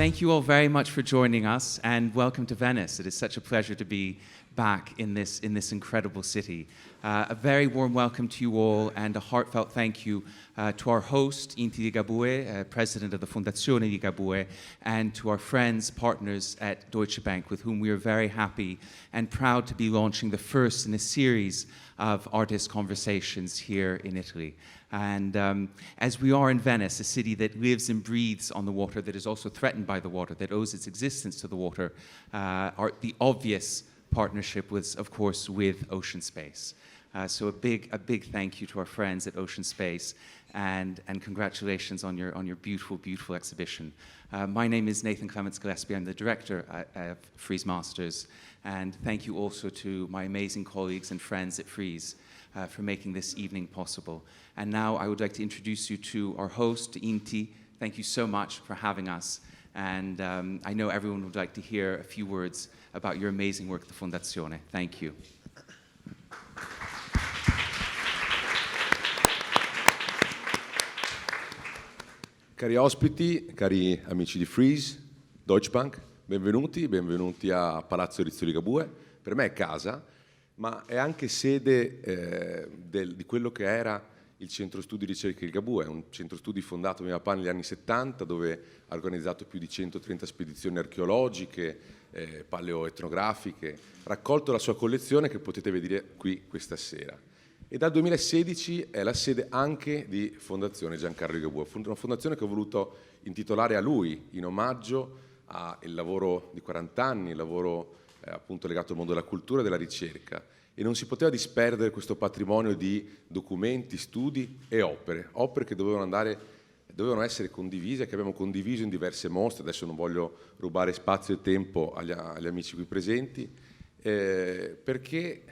thank you all very much for joining us, and welcome to Venice. It is such a pleasure to be back in this incredible city. A very warm welcome to you all, and a heartfelt thank you to our host, Inti Ligabue, president of the Fondazione Ligabue, and to our friends, partners at Deutsche Bank, with whom we are very happy and proud to be launching the first in a series of artist conversations here in Italy. And as we are in Venice, a city that lives and breathes on the water, that is also threatened by the water, that owes its existence to the water, the obvious partnership was, of course, with Ocean Space. So a big thank you to our friends at Ocean Space, and congratulations on your beautiful, beautiful exhibition. My name is Nathan Clements Gillespie. I'm the director of Frieze Masters, and thank you also to my amazing colleagues and friends at Frieze for making this evening possible. And now I would like to introduce you to our host, Inti. Thank you so much for having us. And I know everyone would like to hear a few words about your amazing work at the Fondazione. Thank you. Cari ospiti, cari amici di Frieze, Deutsche Bank, benvenuti a Palazzo Rizzo Ligabue. Per me è casa, ma è anche sede di quello che era il centro studi di ricerca Ligabue, un centro studi fondato da mio papà negli anni 70, dove ha organizzato più di 130 spedizioni archeologiche, paleoetnografiche, raccolto la sua collezione che potete vedere qui questa sera. E dal 2016 è la sede anche di Fondazione Giancarlo Ligabue, una fondazione che ho voluto intitolare a lui, in omaggio al lavoro di 40 anni, il lavoro appunto legato al mondo della cultura e della ricerca. E non si poteva disperdere questo patrimonio di documenti, studi e opere che dovevano essere condivise, che abbiamo condiviso in diverse mostre. Adesso non voglio rubare spazio e tempo agli amici qui presenti, perché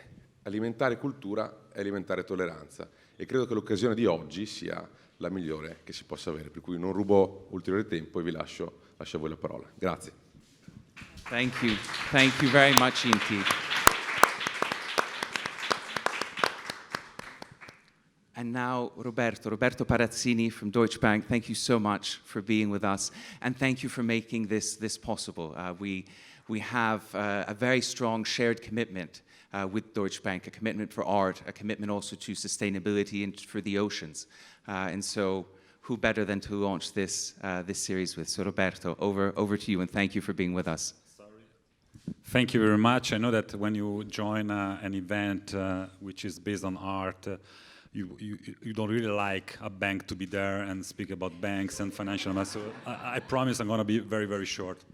alimentare cultura è alimentare tolleranza, e credo che l'occasione di oggi sia la migliore che si possa avere, per cui non rubo ulteriore tempo e vi lascio a voi la parola. Grazie. Thank you very much, Inti. And now, Roberto Paratzini from Deutsche Bank, thank you so much for being with us, and thank you for making this possible. We have a very strong shared commitment with Deutsche Bank, a commitment for art, a commitment also to sustainability and for the oceans. And so, who better than to launch this series with? So, Roberto, over to you, and thank you for being with us. Thank you very much. I know that when you join an event which is based on art, you don't really like a bank to be there and speak about banks and financial matters. So I promise I'm going to be very, very short.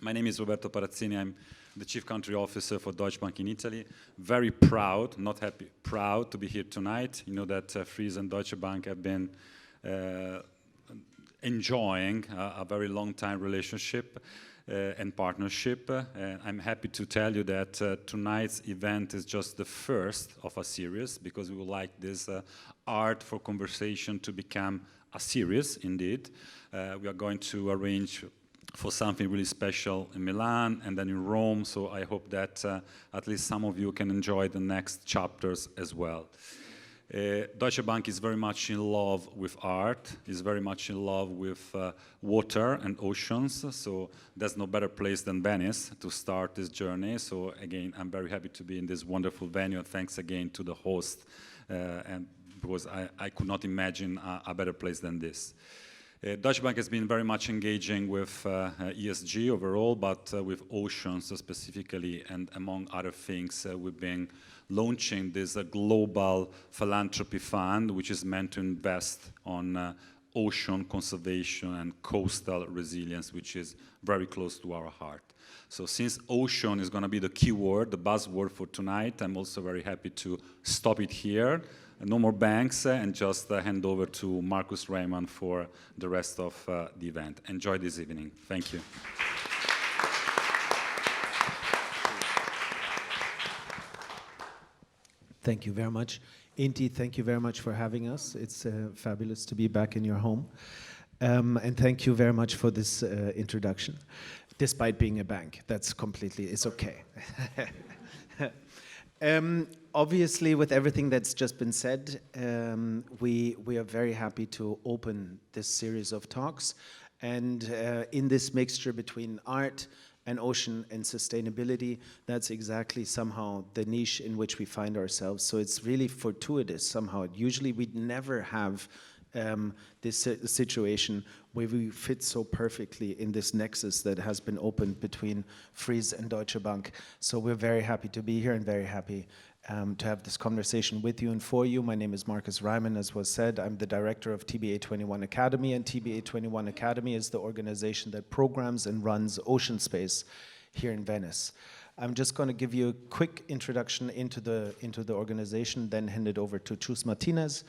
My name is Roberto Paratzini. I'm the Chief Country Officer for Deutsche Bank in Italy. Very proud, not happy, proud to be here tonight. You know that Frieze and Deutsche Bank have been enjoying a very long time relationship and partnership. I'm happy to tell you that tonight's event is just the first of a series, because we would like this art for conversation to become a series indeed. We are going to arrange for something really special in Milan and then in Rome, so I hope that at least some of you can enjoy the next chapters as well. Deutsche Bank is very much in love with art, is very much in love with water and oceans, so there's no better place than Venice to start this journey. So again, I'm very happy to be in this wonderful venue, and thanks again to the host, and because I could not imagine a better place than this. Deutsche Bank has been very much engaging with ESG overall, but with oceans specifically, and among other things, we've been launching this global philanthropy fund, which is meant to invest on ocean conservation and coastal resilience, which is very close to our heart. So since ocean is going to be the key word, the buzzword for tonight, I'm also very happy to stop it here. No more banks, and just hand over to Marcus Ryman for the rest of the event. Enjoy this evening. Thank you. Thank you very much. Inti, thank you very much for having us. It's fabulous to be back in your home. And thank you very much for this introduction. Despite being a bank, it's okay. Obviously, with everything that's just been said, we are very happy to open this series of talks And in this mixture between art and ocean and sustainability, that's exactly somehow the niche in which we find ourselves. So it's really fortuitous somehow. Usually we'd never have this situation where we fit so perfectly in this nexus that has been opened between Frieze and Deutsche Bank. So we're very happy to be here and very happy to have this conversation with you and for you. My name is Marcus Ryman, as was said. I'm the director of TBA 21 Academy, and TBA 21 Academy is the organization that programs and runs Ocean Space here in Venice. I'm just going to give you a quick introduction into the organization, then hand it over to Chus Martinez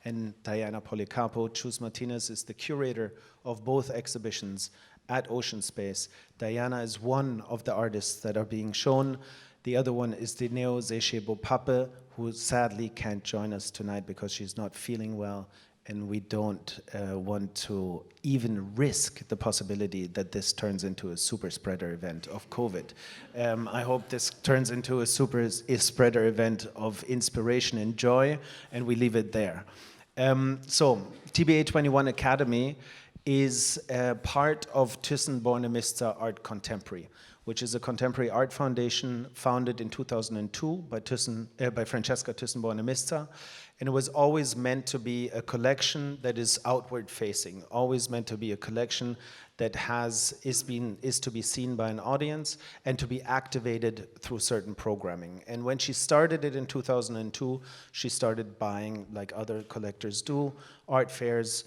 and Diana Policarpo. Chus Martinez is the curator of both exhibitions at Ocean Space. Diana is one of the artists that are being shown. The other one is Dineo Seshee Bopape, who sadly can't join us tonight because she's not feeling well, and we don't want to even risk the possibility that this turns into a super spreader event of COVID. I hope this turns into a super spreader event of inspiration and joy, and we leave it there. So, TBA 21 Academy is part of Thyssen-Bornemisza Art Contemporary, which is a contemporary art foundation founded in 2002 by Francesca Thyssen-Bornemisza. And it was always meant to be a collection that is outward facing, always meant to be a collection that is to be seen by an audience and to be activated through certain programming. And when she started it in 2002, she started buying, like other collectors do, art fairs,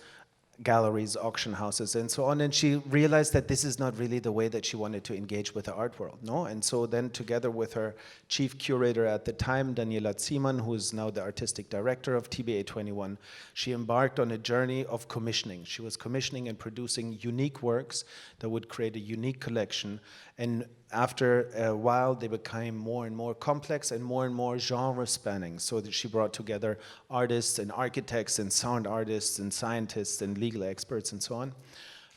galleries, auction houses, and so on. And she realized that this is not really the way that she wanted to engage with the art world, no? And so then together with her chief curator at the time, Daniela Ziemann, who is now the artistic director of TBA 21, she embarked on a journey of commissioning. She was commissioning and producing unique works that would create a unique collection. And after a while, they became more and more complex and more genre spanning, so that she brought together artists and architects and sound artists and scientists and legal experts and so on.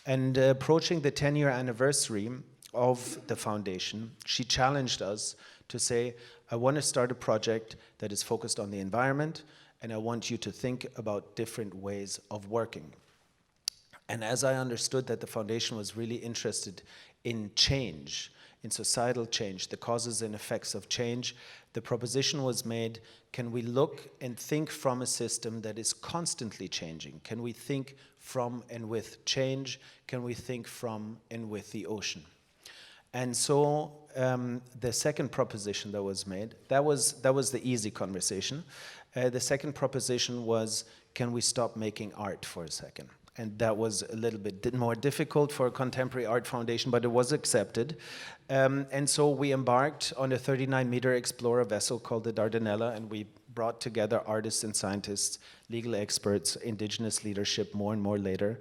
And approaching the 10-year anniversary of the foundation, she challenged us to say, I want to start a project that is focused on the environment, and I want you to think about different ways of working. And as I understood that the foundation was really interested in change, in societal change, the causes and effects of change, the proposition was made, can we look and think from a system that is constantly changing? Can we think from and with change? Can we think from and with the ocean? And so the second proposition that was made, that was the easy conversation. The second proposition was, can we stop making art for a second? And that was a little bit more difficult for a contemporary art foundation, but it was accepted. And so we embarked on a 39-meter explorer vessel called the Dardanella, and we brought together artists and scientists, legal experts, indigenous leadership more and more later.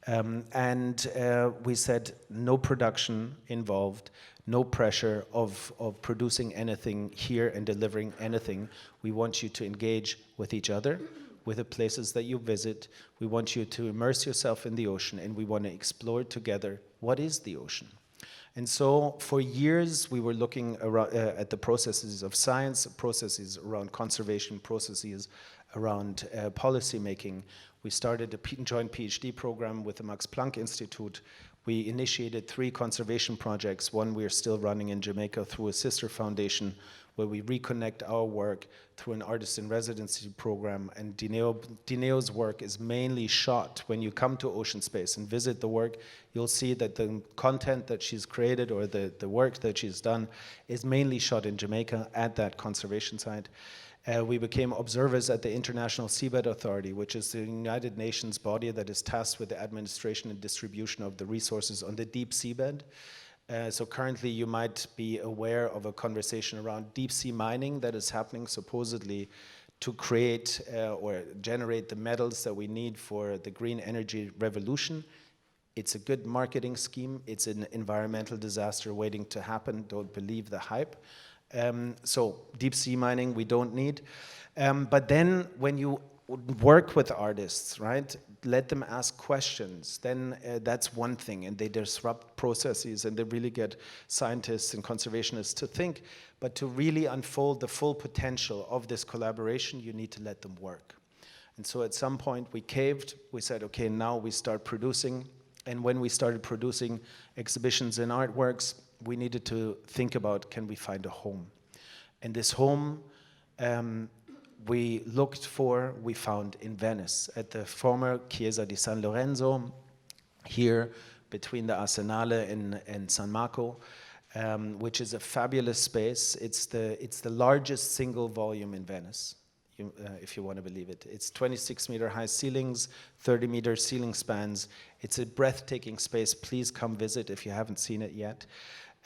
And we said no production involved, no pressure of producing anything here and delivering anything. We want you to engage with each other, with the places that you visit. We want you to immerse yourself in the ocean, and we want to explore together what is the ocean. And so for years we were looking around, at the processes of science, processes around conservation, processes around policy making. We started a joint PhD program with the Max Planck Institute. We initiated 3 conservation projects. One we are still running in Jamaica through a sister foundation, where we reconnect our work through an artist in residency program. And Dineo's work is mainly shot. When you come to Ocean Space and visit the work, you'll see that the content that she's created, or the work that she's done, is mainly shot in Jamaica at that conservation site. We became observers at the International Seabed Authority, which is the United Nations body that is tasked with the administration and distribution of the resources on the deep seabed. So currently you might be aware of a conversation around deep sea mining that is happening supposedly to create or generate the metals that we need for the green energy revolution. It's a good marketing scheme. It's an environmental disaster waiting to happen. Don't believe the hype. So deep sea mining we don't need. But then when you work with artists, right? Let them ask questions, then that's one thing, and they disrupt processes, and they really get scientists and conservationists to think. But to really unfold the full potential of this collaboration, you need to let them work. And so at some point we caved. We said, okay, now we start producing And when we started producing exhibitions and artworks, we needed to think about, can we find a home? And this home we found in Venice, at the former Chiesa di San Lorenzo, here between the Arsenale and San Marco, which is a fabulous space. It's the largest single volume in Venice, if you want to believe it. It's 26-meter high ceilings, 30-meter ceiling spans. It's a breathtaking space. Please come visit if you haven't seen it yet.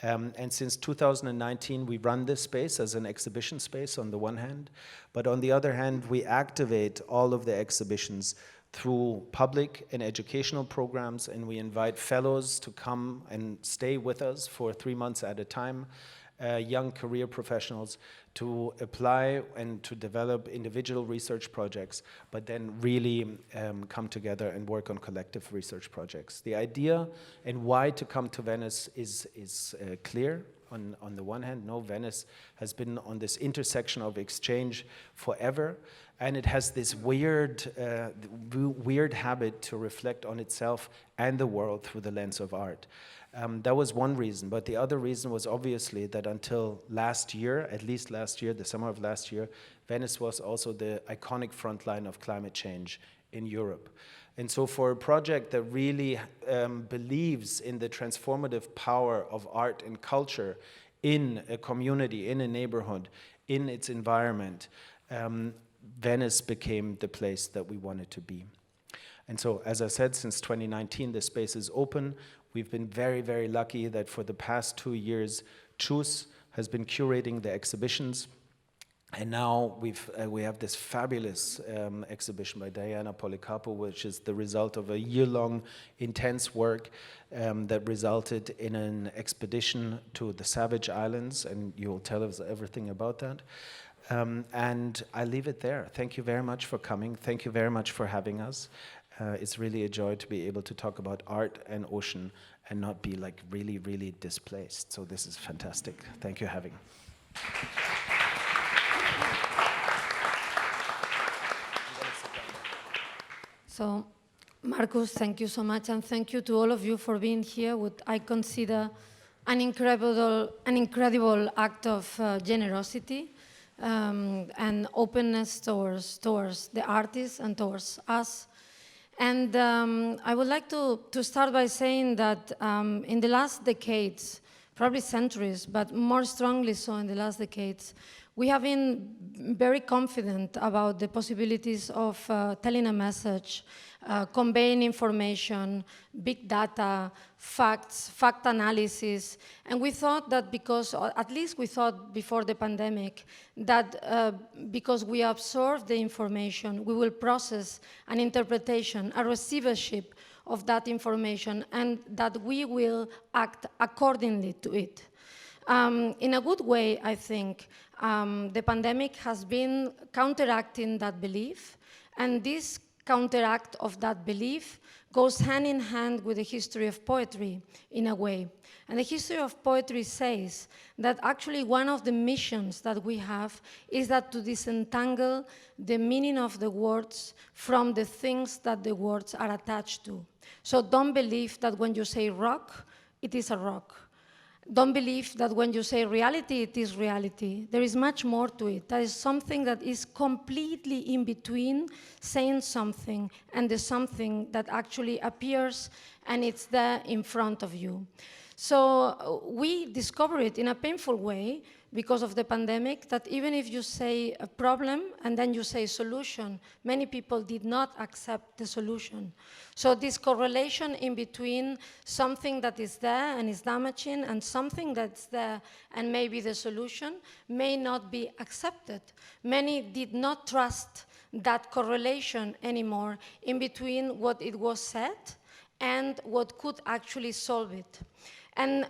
And since 2019, we run this space as an exhibition space on the one hand, but on the other hand, we activate all of the exhibitions through public and educational programs, and we invite fellows to come and stay with us for 3 months at a time, young career professionals, to apply and to develop individual research projects, but then really come together and work on collective research projects. The idea and why to come to Venice is clear. On the one hand, Venice has been on this intersection of exchange forever, and it has this weird habit to reflect on itself and the world through the lens of art. That was one reason, but the other reason was obviously that until last year, at least last year, the summer of last year, Venice was also the iconic front line of climate change in Europe. And so for a project that really believes in the transformative power of art and culture in a community, in a neighborhood, in its environment, Venice became the place that we wanted to be. And so, as I said, since 2019, the space is open. We've been very, very lucky that for the past 2 years, Choose has been curating the exhibitions. And now we have this fabulous exhibition by Diana Policarpo, which is the result of a year-long intense work that resulted in an expedition to the Salvage Islands, and you'll tell us everything about that. And I leave it there. Thank you very much for coming. Thank you very much for having us. It's really a joy to be able to talk about art and ocean and not be like really, really displaced. So this is fantastic. Thank you for having me. So, Marcus, thank you so much, and thank you to all of you for being here. What I consider an incredible act of generosity and openness towards the artists and towards us. And I would like to start by saying that in the last decades, probably centuries, but more strongly so in the last decades, we have been very confident about the possibilities of telling a message, conveying information, big data, facts, fact analysis. And we thought that because, or at least we thought before the pandemic, that because we absorb the information, we will process an interpretation, a receivership of that information, and that we will act accordingly to it. In a good way, I think, the pandemic has been counteracting that belief, and this counteract of that belief goes hand in hand with the history of poetry, in a way. And the history of poetry says that actually one of the missions that we have is that to disentangle the meaning of the words from the things that the words are attached to. So don't believe that when you say rock, it is a rock. Don't believe that when you say reality, it is reality. There is much more to it. There is something that is completely in between saying something and the something that actually appears and it's there in front of you. So we discovered it in a painful way because of the pandemic, that even if you say a problem and then you say solution, many people did not accept the solution. So this correlation in between something that is there and is damaging and something that's there and maybe the solution may not be accepted. Many did not trust that correlation anymore in between what it was said and what could actually solve it. And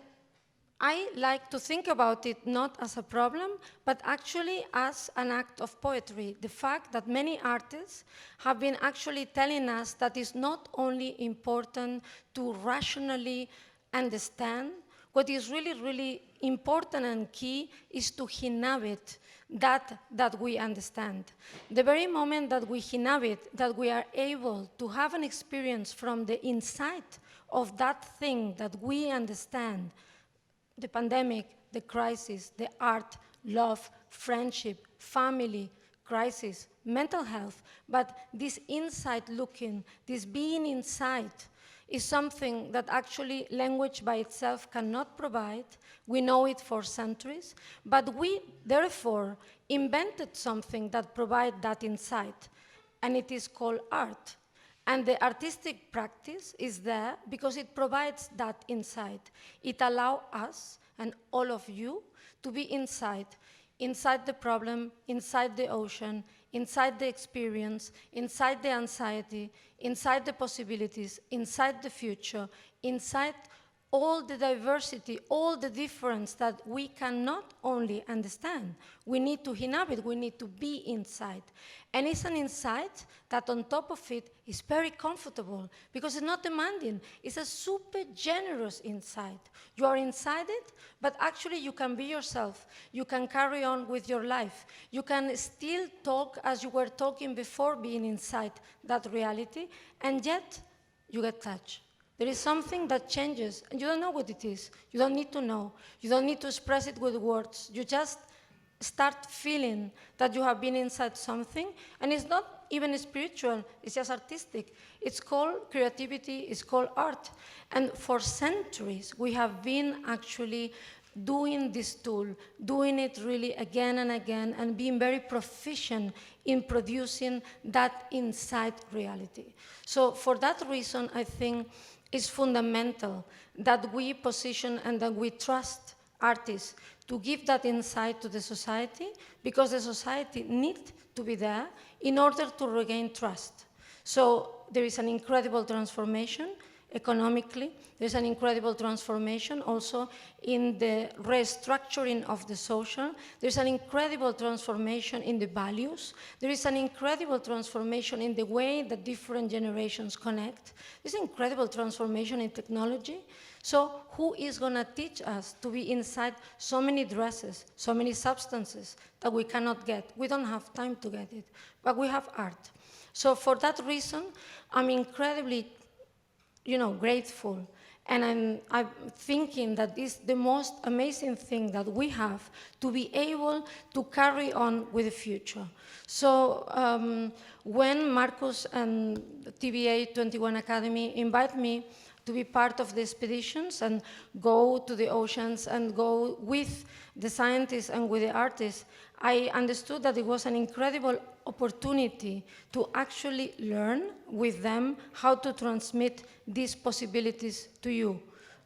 I like to think about it not as a problem, but actually as an act of poetry. The fact that many artists have been actually telling us that it's not only important to rationally understand, what is really, really important and key is to inhabit that we understand. The very moment that we inhabit, that we are able to have an experience from the inside of that thing that we understand, the pandemic, the crisis, the art, love, friendship, family, crisis, mental health, but this inside looking, this being inside, is something that actually language by itself cannot provide. We know it for centuries, but we therefore invented something that provides that insight, and it is called art. And the artistic practice is there because it provides that insight. It allows us and all of you to be inside the problem, inside the ocean, inside the experience, inside the anxiety, inside the possibilities, inside the future, inside all the diversity, all the difference that we can not only understand, we need to inhabit, we need to be inside. And it's an insight that on top of it is very comfortable because it's not demanding. It's a super generous insight. You are inside it, but actually you can be yourself. You can carry on with your life. You can still talk as you were talking before being inside that reality, and yet you get touched. There is something that changes, and you don't know what it is. You don't need to know. You don't need to express it with words. You just start feeling that you have been inside something, and it's not even spiritual, it's just artistic. It's called creativity, it's called art. And for centuries, we have been actually doing this tool, doing it really again and again, and being very proficient in producing that inside reality. So for that reason, I think it's fundamental that we position and that we trust artists to give that insight to the society, because the society needs to be there in order to regain trust. So there is an incredible transformation economically. There's an incredible transformation also in the restructuring of the social. There's an incredible transformation in the values. There is an incredible transformation in the way that different generations connect. There's an incredible transformation in technology. So who is going to teach us to be inside so many dresses, so many substances that we cannot get? We don't have time to get it, but we have art. So for that reason, I'm incredibly grateful. And I'm thinking that this is the most amazing thing that we have to be able to carry on with the future. So when Marcus and TVA 21 Academy invite me to be part of the expeditions and go to the oceans and go with the scientists and with the artists, I understood that it was an incredible opportunity to actually learn with them how to transmit these possibilities to you.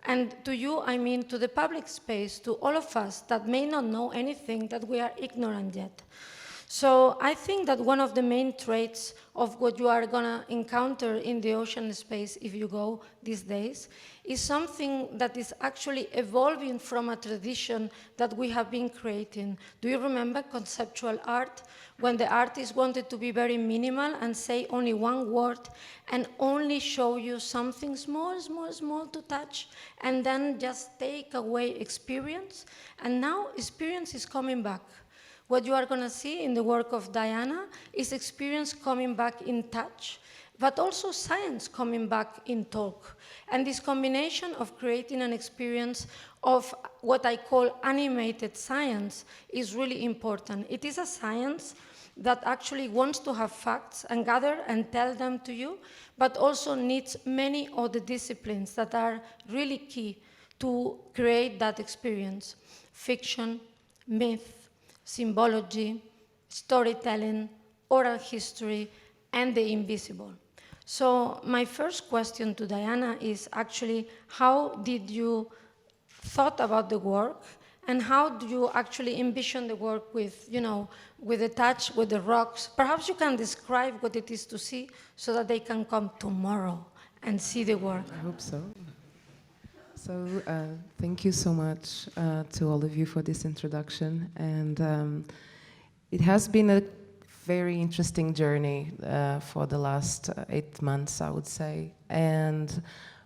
And to you, I mean to the public space, to all of us that may not know anything, that we are ignorant yet. So I think that one of the main traits of what you are going to encounter in the ocean space if you go these days is something that is actually evolving from a tradition that we have been creating. Do you remember conceptual art? When the artist wanted to be very minimal and say only one word and only show you something small, small, small to touch, and then just take away experience. And now experience is coming back. What you are going to see in the work of Diana is experience coming back in touch, but also science coming back in talk. And this combination of creating an experience of what I call animated science is really important. It is a science that actually wants to have facts and gather and tell them to you, but also needs many other disciplines that are really key to create that experience. Fiction, myth, symbology, storytelling, oral history, and the invisible. So my first question to Diana is actually, how did you thought about the work, and how do you actually envision the work with, with the touch, with the rocks? Perhaps you can describe what it is to see so that they can come tomorrow and see the work. I hope so. So thank you so much to all of you for this introduction. And it has been a very interesting journey for the last 8 months, I would say. And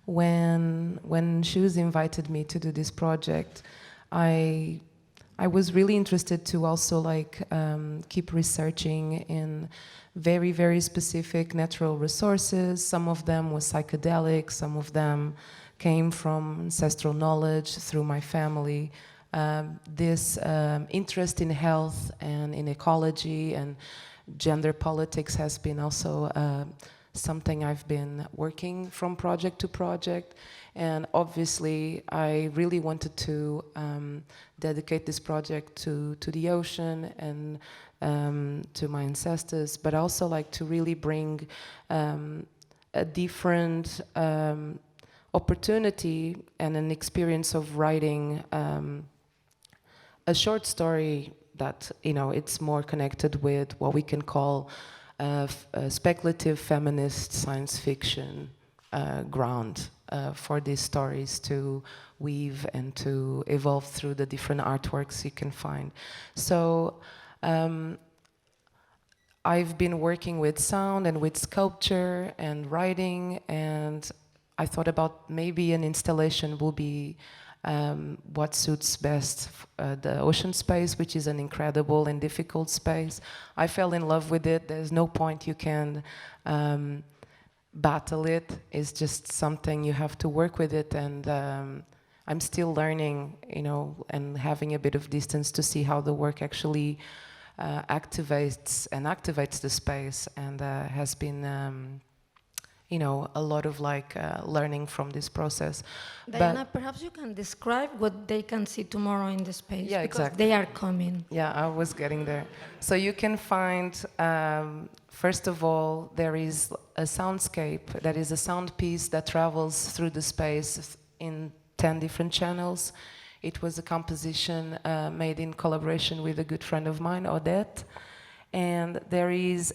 when Shoes invited me to do this project, I I was really interested to also keep researching in very, very specific natural resources. Some of them were psychedelic, some of them came from ancestral knowledge through my family. This interest in health and in ecology and gender politics has been also something I've been working from project to project. And obviously, I really wanted to dedicate this project to the ocean and to my ancestors, but also to really bring a different opportunity and an experience of writing a short story that, it's more connected with what we can call speculative feminist science fiction ground for these stories to weave and to evolve through the different artworks you can find. So I've been working with sound and with sculpture and writing, and I thought about maybe an installation will be what suits best the ocean space, which is an incredible and difficult space. I fell in love with it. There's no point you can battle it. It's just something you have to work with it, and I'm still learning, and having a bit of distance to see how the work actually activates the space, and has been a lot of learning from this process. Diana, perhaps you can describe what they can see tomorrow in the space. Yeah, because exactly. They are coming. Yeah, I was getting there. So you can find, first of all, there is a soundscape, that is a sound piece that travels through the space in 10 different channels. It was a composition made in collaboration with a good friend of mine, Odette. And there is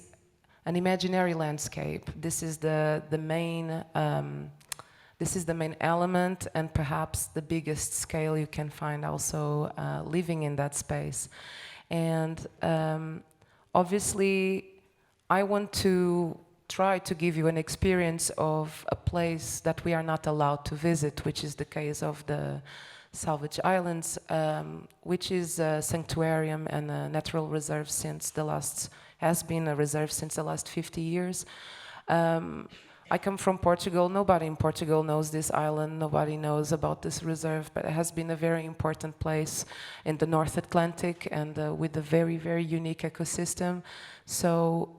an imaginary landscape. This is the main element, and perhaps the biggest scale you can find also living in that space. And obviously, I want to try to give you an experience of a place that we are not allowed to visit, which is the case of the Salvage Islands, which is a sanctuarium and a natural reserve has been a reserve since the last 50 years. I come from Portugal. Nobody in Portugal knows this island. Nobody knows about this reserve, but it has been a very important place in the North Atlantic, and with a very, very unique ecosystem. So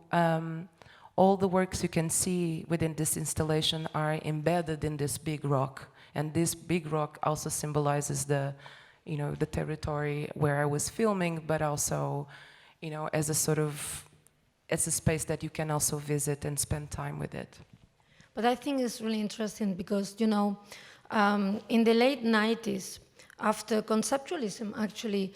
all the works you can see within this installation are embedded in this big rock. And this big rock also symbolizes the territory where I was filming, but also, as a space that you can also visit and spend time with it. But I think it's really interesting because, in the late 90s, after conceptualism actually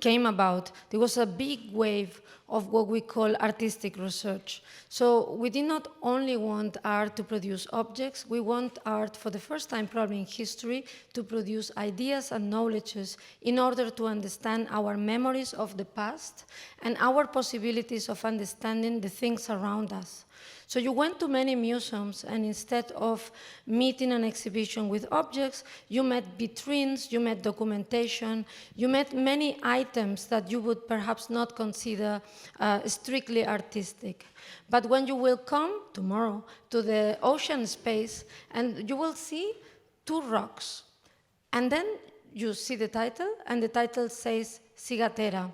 came about, there was a big wave of what we call artistic research. So we did not only want art to produce objects, we want art for the first time probably in history to produce ideas and knowledges in order to understand our memories of the past and our possibilities of understanding the things around us. So you went to many museums, and instead of meeting an exhibition with objects, you met vitrines, you met documentation, you met many items that you would perhaps not consider strictly artistic. But when you will come tomorrow to the ocean space, and you will see two rocks, and then you see the title, and the title says Ciguatera.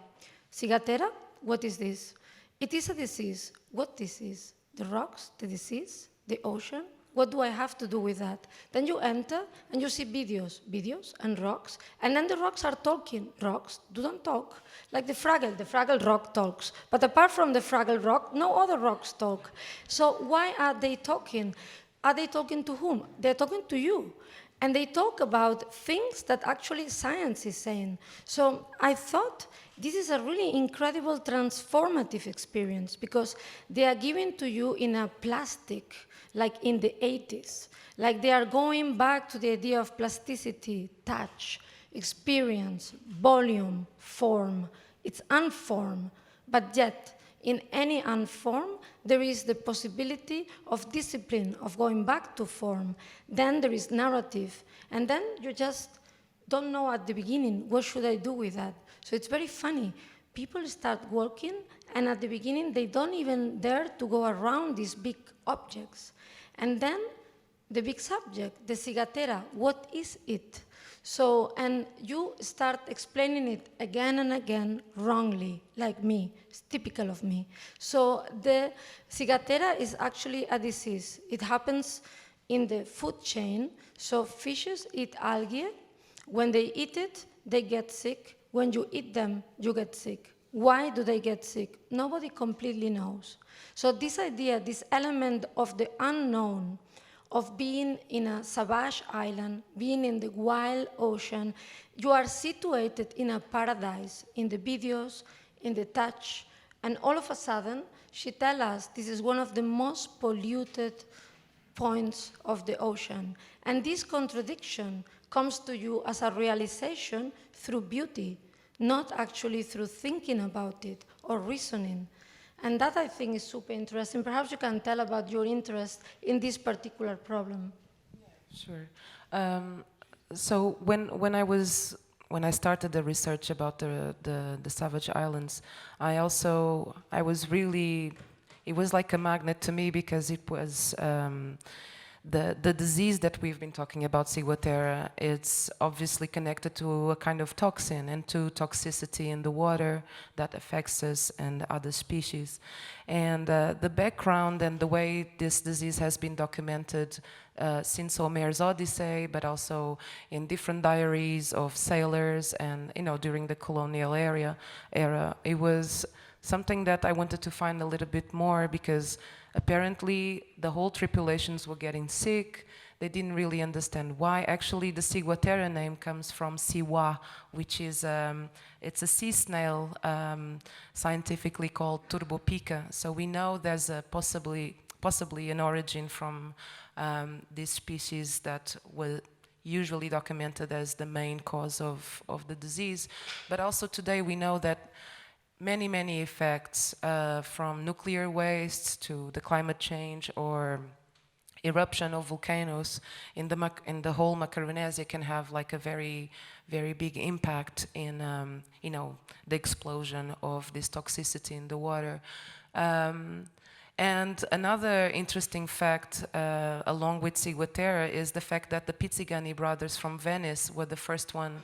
Ciguatera, what is this? It is a disease. What disease? The rocks, the disease, the ocean. What do I have to do with that? Then you enter and you see videos and rocks, and then the rocks are talking. Rocks don't talk. Like the Fraggle rock talks. But apart from the Fraggle rock, no other rocks talk. So why are they talking? Are they talking to whom? They're talking to you. And they talk about things that actually science is saying. So I thought this is a really incredible transformative experience because they are given to you in a plastic, like in the 80s. Like they are going back to the idea of plasticity, touch, experience, volume, form. It's unformed, but yet in any unformed, there is the possibility of discipline, of going back to form. Then there is narrative, and then you just don't know at the beginning, what should I do with that? So it's very funny. People start walking, and at the beginning, they don't even dare to go around these big objects. And then the big subject, the cigatera, what is it? So, and you start explaining it again and again wrongly, like me. It's typical of me. So the cigatera is actually a disease. It happens in the food chain. So fishes eat algae. When they eat it, they get sick. When you eat them, you get sick. Why do they get sick? Nobody completely knows. So this idea, this element of the unknown, of being in a savage island, being in the wild ocean, you are situated in a paradise, in the videos, in the touch, and all of a sudden, she tells us this is one of the most polluted points of the ocean. And this contradiction comes to you as a realization through beauty, not actually through thinking about it or reasoning. And that, I think, is super interesting. Perhaps you can tell about your interest in this particular problem. Sure. So when I started the research about the Salvage Islands, it was like a magnet to me, because it was the disease that we've been talking about, ciguatera. It's obviously connected to a kind of toxin and to toxicity in the water that affects us and other species. And the background and the way this disease has been documented since Homer's Odyssey, but also in different diaries of sailors and, during the colonial era, it was something that I wanted to find a little bit more, because apparently the whole tripulations were getting sick. They didn't really understand why. Actually, the ciguatera name comes from siwa, which is it's a sea snail, scientifically called turbopica. So we know there's a possibly an origin from this species that was usually documented as the main cause of the disease. But also today we know that many effects, from nuclear waste to the climate change or eruption of volcanoes in the whole Venezia, can have like a very big impact in the explosion of this toxicity in the water. And another interesting fact, along with ciguatera, is the fact that the Pizzigani brothers from Venice were the first one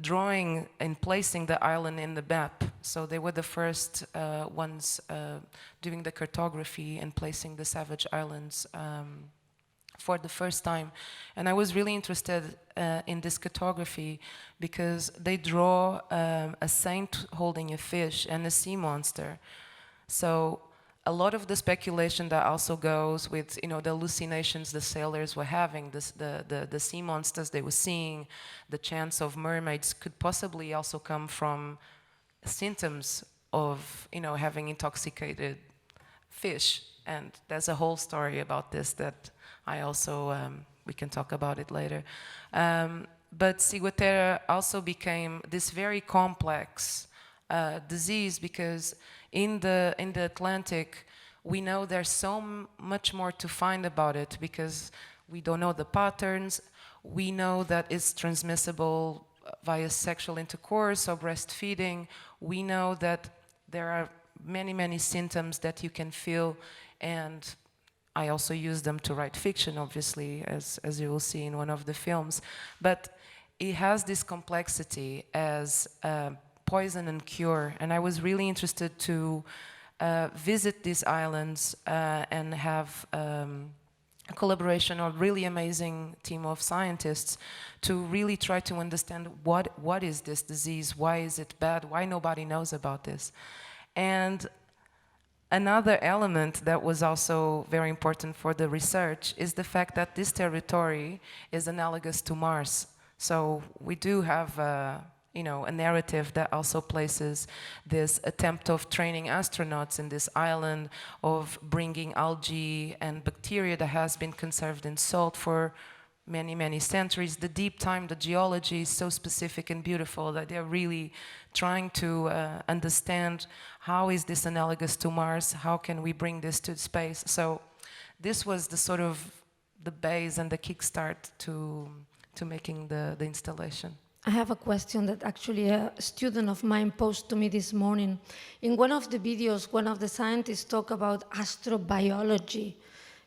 drawing and placing the island in the map. So they were the first ones doing the cartography and placing the Salvage Islands for the first time. And I was really interested in this cartography because they draw a saint holding a fish and a sea monster. So a lot of the speculation that also goes with, the hallucinations the sailors were having, the sea monsters they were seeing, the chance of mermaids, could possibly also come from symptoms of, having intoxicated fish. And there's a whole story about this that I also, we can talk about it later. But ciguatera also became this very complex disease, because in the Atlantic, we know there's so much more to find about it, because we don't know the patterns. We know that it's transmissible via sexual intercourse or breastfeeding. We know that there are many symptoms that you can feel, and I also use them to write fiction, obviously, as you will see in one of the films. But it has this complexity as poison and cure, and I was really interested to visit these islands and have a collaboration of a really amazing team of scientists to really try to understand what is this disease, why is it bad, why nobody knows about this. And another element that was also very important for the research is the fact that this territory is analogous to Mars. So we do have a narrative that also places this attempt of training astronauts in this island, of bringing algae and bacteria that has been conserved in salt for many centuries. The deep time, the geology is so specific and beautiful that they're really trying to understand how is this analogous to Mars, how can we bring this to space. So this was the sort of the base and the kickstart to to making the installation. I have a question that actually a student of mine posed to me this morning. In one of the videos, one of the scientists talked about astrobiology.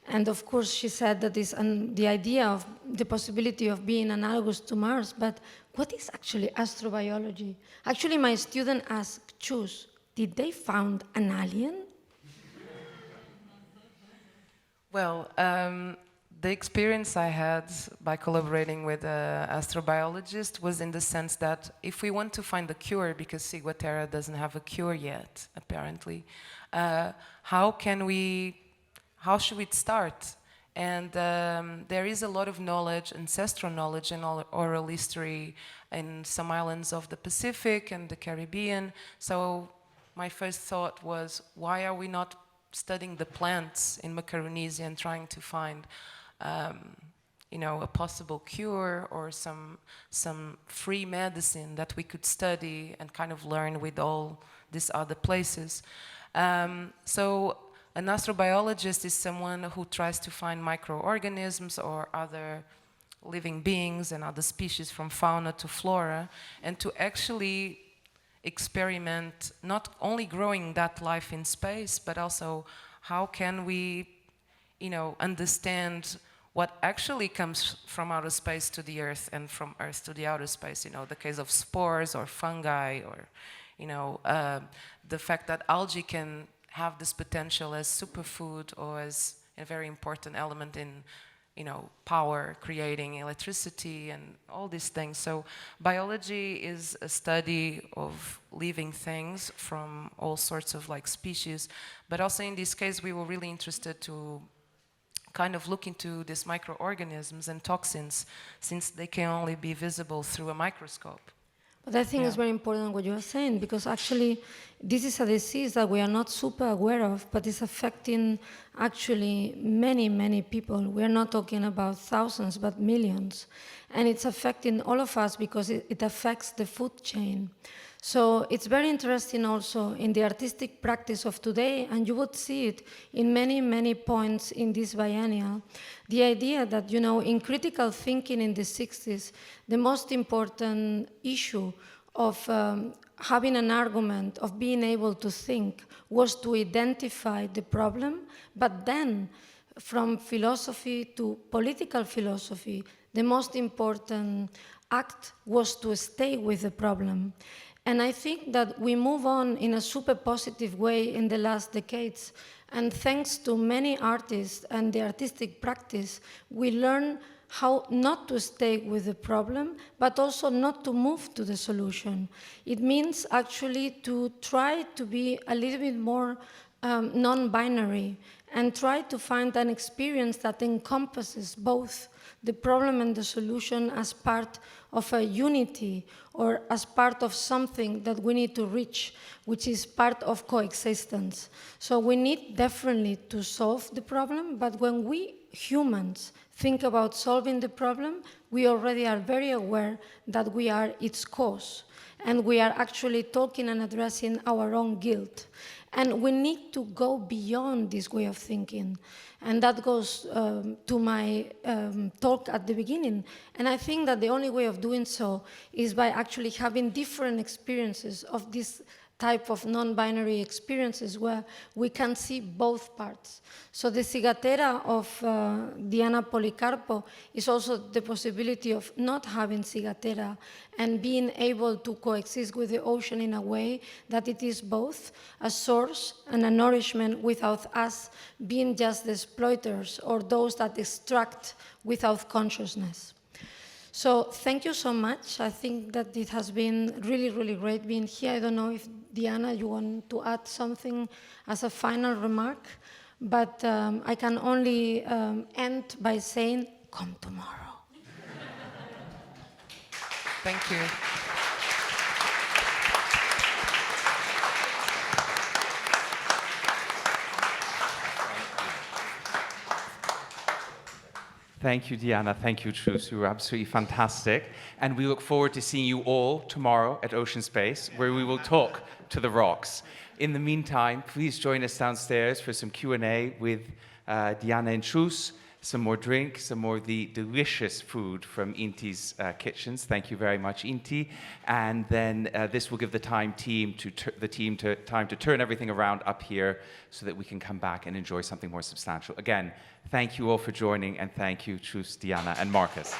And of course, she said that is the idea of the possibility of being analogous to Mars. But what is actually astrobiology? Actually, my student asked, choose, did they found an alien? Well, the experience I had by collaborating with an astrobiologist was in the sense that if we want to find a cure, because Ciguatera doesn't have a cure yet, apparently, how should we start? And there is a lot of knowledge, ancestral knowledge and oral history in some islands of the Pacific and the Caribbean. So my first thought was, why are we not studying the plants in Macaronesia and trying to find a possible cure or some free medicine that we could study and kind of learn with all these other places. So an astrobiologist is someone who tries to find microorganisms or other living beings and other species from fauna to flora, and to actually experiment not only growing that life in space, but also how can we understand what actually comes from outer space to the Earth and from Earth to the outer space. The case of spores or fungi, or the fact that algae can have this potential as superfood or as a very important element in power, creating electricity and all these things. So biology is a study of living things from all sorts of species, but also in this case we were really interested to kind of look into these microorganisms and toxins, since they can only be visible through a microscope. But I think it's very important what you are saying, because actually this is a disease that we are not super aware of, but it's affecting actually many, many people. We are not talking about thousands, but millions. And it's affecting all of us because it affects the food chain. So it's very interesting also in the artistic practice of today, and you would see it in many, many points in this biennial. The idea that, in critical thinking in the 60s, the most important issue of having an argument, of being able to think, was to identify the problem, but then from philosophy to political philosophy, the most important act was to stay with the problem. And I think that we move on in a super positive way in the last decades. And thanks to many artists and the artistic practice, we learn how not to stay with the problem, but also not to move to the solution. It means actually to try to be a little bit more non-binary and try to find an experience that encompasses both the problem and the solution as part of a unity or as part of something that we need to reach, which is part of coexistence. So we need definitely to solve the problem, but when we humans think about solving the problem, we already are very aware that we are its cause, and we are actually talking and addressing our own guilt. And we need to go beyond this way of thinking. And that goes to my talk at the beginning. And I think that the only way of doing so is by actually having different experiences of this type of non-binary experiences where we can see both parts. So the cigatera of Diana Policarpo is also the possibility of not having cigatera and being able to coexist with the ocean in a way that it is both a source and a nourishment without us being just the exploiters or those that extract without consciousness. So thank you so much. I think that it has been really, really great being here. I don't know if, Diana, you want to add something as a final remark, but I can only end by saying, come tomorrow. Thank you. Thank you, Diana. Thank you, Truus. You were absolutely fantastic. And we look forward to seeing you all tomorrow at Ocean Space, where we will talk to the rocks. In the meantime, please join us downstairs for some Q&A with Diana and Truus. some more drink, some more of the delicious food from Inti's kitchens. Thank you very much, Inti. And then this will give the team time to turn everything around up here so that we can come back and enjoy something more substantial. Again, thank you all for joining, and thank you, Chus, Diana, and Marcus.